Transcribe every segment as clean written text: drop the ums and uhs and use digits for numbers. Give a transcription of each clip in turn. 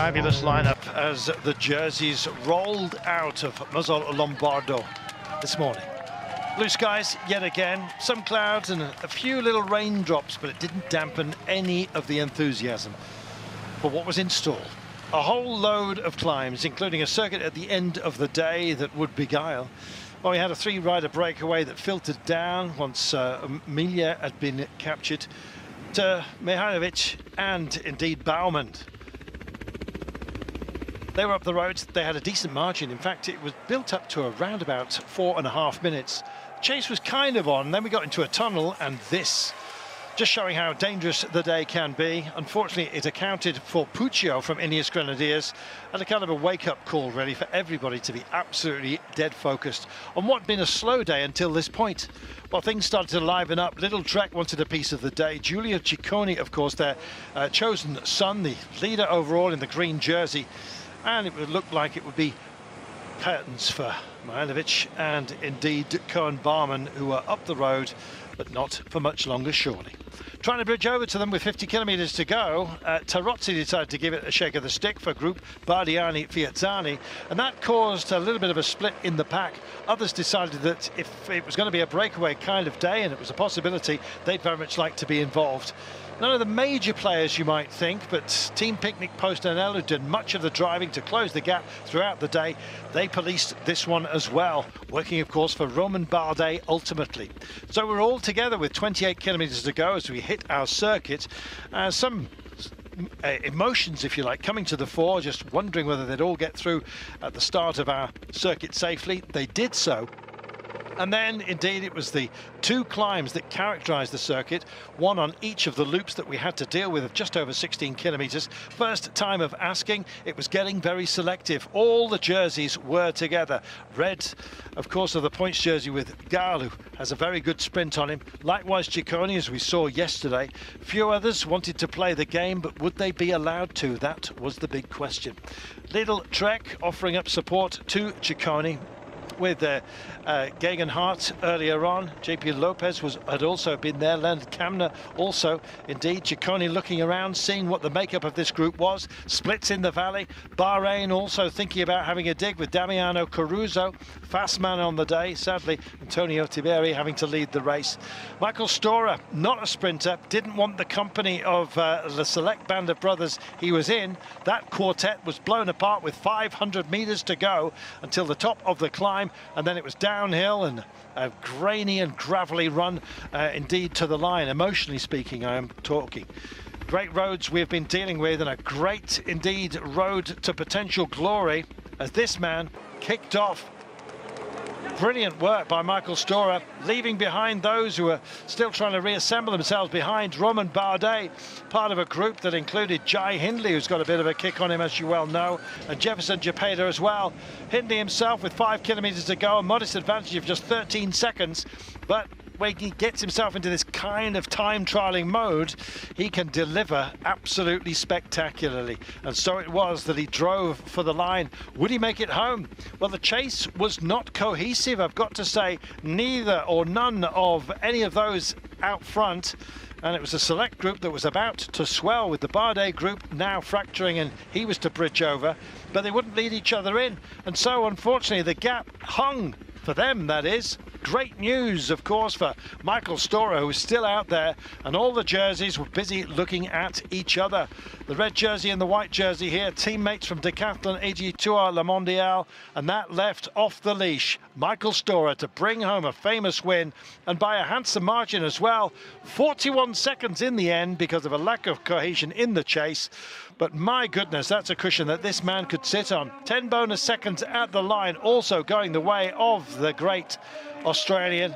fabulous lineup as the jerseys rolled out of Musol Lombardo this morning. Blue skies yet again, some clouds and a few little raindrops, but it didn't dampen any of the enthusiasm for what was in store. A whole load of climbs, including a circuit at the end of the day that would beguile. Well, we had a three-rider breakaway that filtered down once Emilia had been captured to Mihajlovic and indeed Baumann. They were up the road, they had a decent margin. In fact, it was built up to around about 4.5 minutes. Chase was kind of on, then we got into a tunnel, and this, just showing how dangerous the day can be. Unfortunately, it accounted for Puccio from Ineos Grenadiers, and a kind of a wake-up call, really, for everybody to be absolutely dead focused on what had been a slow day until this point. Well, things started to liven up. Lidl-Trek wanted a piece of the day. Giulio Ciccone, of course, their chosen son, the leader overall in the green jersey. And it would look like it would be curtains for Mihajlovic and indeed Cohen Barman, who were up the road, but not for much longer, surely. Trying to bridge over to them with 50 kilometres to go, Tarozzi decided to give it a shake of the stick for Group Bardiani-Fiazzani, and that caused a little bit of a split in the pack. Others decided that if it was going to be a breakaway kind of day, and it was a possibility, they'd very much like to be involved. None of the major players, you might think, but Team Picnic PostNL, who did much of the driving to close the gap throughout the day, they policed this one as well, working, of course, for Romain Bardet ultimately. So we're all together with 28 kilometres to go as we hit our circuit. Some emotions, if you like, coming to the fore, just wondering whether they'd all get through at the start of our circuit safely. They did so. And then, indeed, it was the two climbs that characterised the circuit, one on each of the loops that we had to deal with of just over 16 kilometres. First time of asking, it was getting very selective. All the jerseys were together. Red, of course, of the points jersey with Gal, who has a very good sprint on him. Likewise, Ciccone, as we saw yesterday. Few others wanted to play the game, but would they be allowed to? That was the big question. Lidl-Trek offering up support to Ciccone, with Gegenhardt earlier on. JP Lopez had also been there. Leonard Kamner also. Indeed, Ciccone looking around, seeing what the makeup of this group was. Splits in the valley. Bahrain also thinking about having a dig with Damiano Caruso. Fast man on the day. Sadly, Antonio Tiberi having to lead the race. Michael Storer, not a sprinter, didn't want the company of the select band of brothers he was in. That quartet was blown apart with 500 metres to go until the top of the climb. And then it was downhill and a grainy and gravelly run indeed to the line. Emotionally speaking, I am talking. Great roads we've been dealing with, and a great indeed road to potential glory as this man kicked off. Brilliant work by Michael Storer, leaving behind those who are still trying to reassemble themselves behind Romain Bardet, part of a group that included Jai Hindley, who's got a bit of a kick on him, as you well know, and Jefferson Japeda as well. Hindley himself with 5 kilometres to go, a modest advantage of just 13 seconds, but when he gets himself into this kind of time trialing mode, he can deliver absolutely spectacularly. And so it was that he drove for the line. Would he make it home? Well, the chase was not cohesive, I've got to say. Neither or none of any of those out front. And it was a select group that was about to swell, with the Bardet group now fracturing, and he was to bridge over, but they wouldn't lead each other in. And so, unfortunately, the gap hung for them, that is. Great news, of course, for Michael Storer, who is still out there, and all the jerseys were busy looking at each other. The red jersey and the white jersey here, teammates from Decathlon AG2R La Mondiale, and that left off the leash Michael Storer to bring home a famous win, and by a handsome margin as well. 41 seconds in the end because of a lack of cohesion in the chase. But my goodness, that's a cushion that this man could sit on. 10 bonus seconds at the line, also going the way of the great Australian.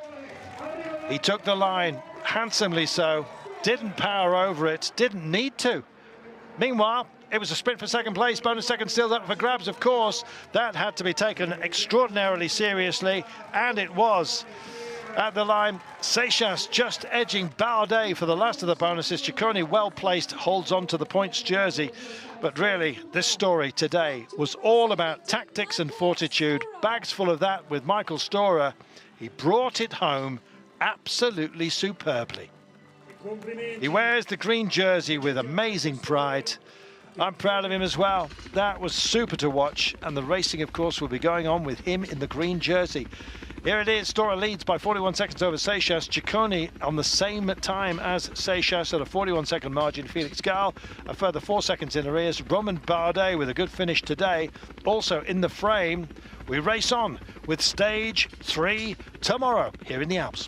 He took the line, handsomely so, didn't power over it, didn't need to. Meanwhile, it was a sprint for second place, bonus seconds still up for grabs, of course. That had to be taken extraordinarily seriously, and it was. At the line, Seixas just edging Bardet for the last of the bonuses. Ciccone, well placed, holds on to the points jersey. But really, this story today was all about tactics and fortitude. Bags full of that with Michael Storer. He brought it home absolutely superbly. He wears the green jersey with amazing pride. I'm proud of him as well. That was super to watch, and the racing, of course, will be going on with him in the green jersey. Here it is. Stora leads by 41 seconds over Seixas. Ciccone on the same time as Seixas at a 41-second margin. Felix Gall a further 4 seconds in arrears. Romain Bardet with a good finish today. Also in the frame, we race on with stage 3 tomorrow here in the Alps.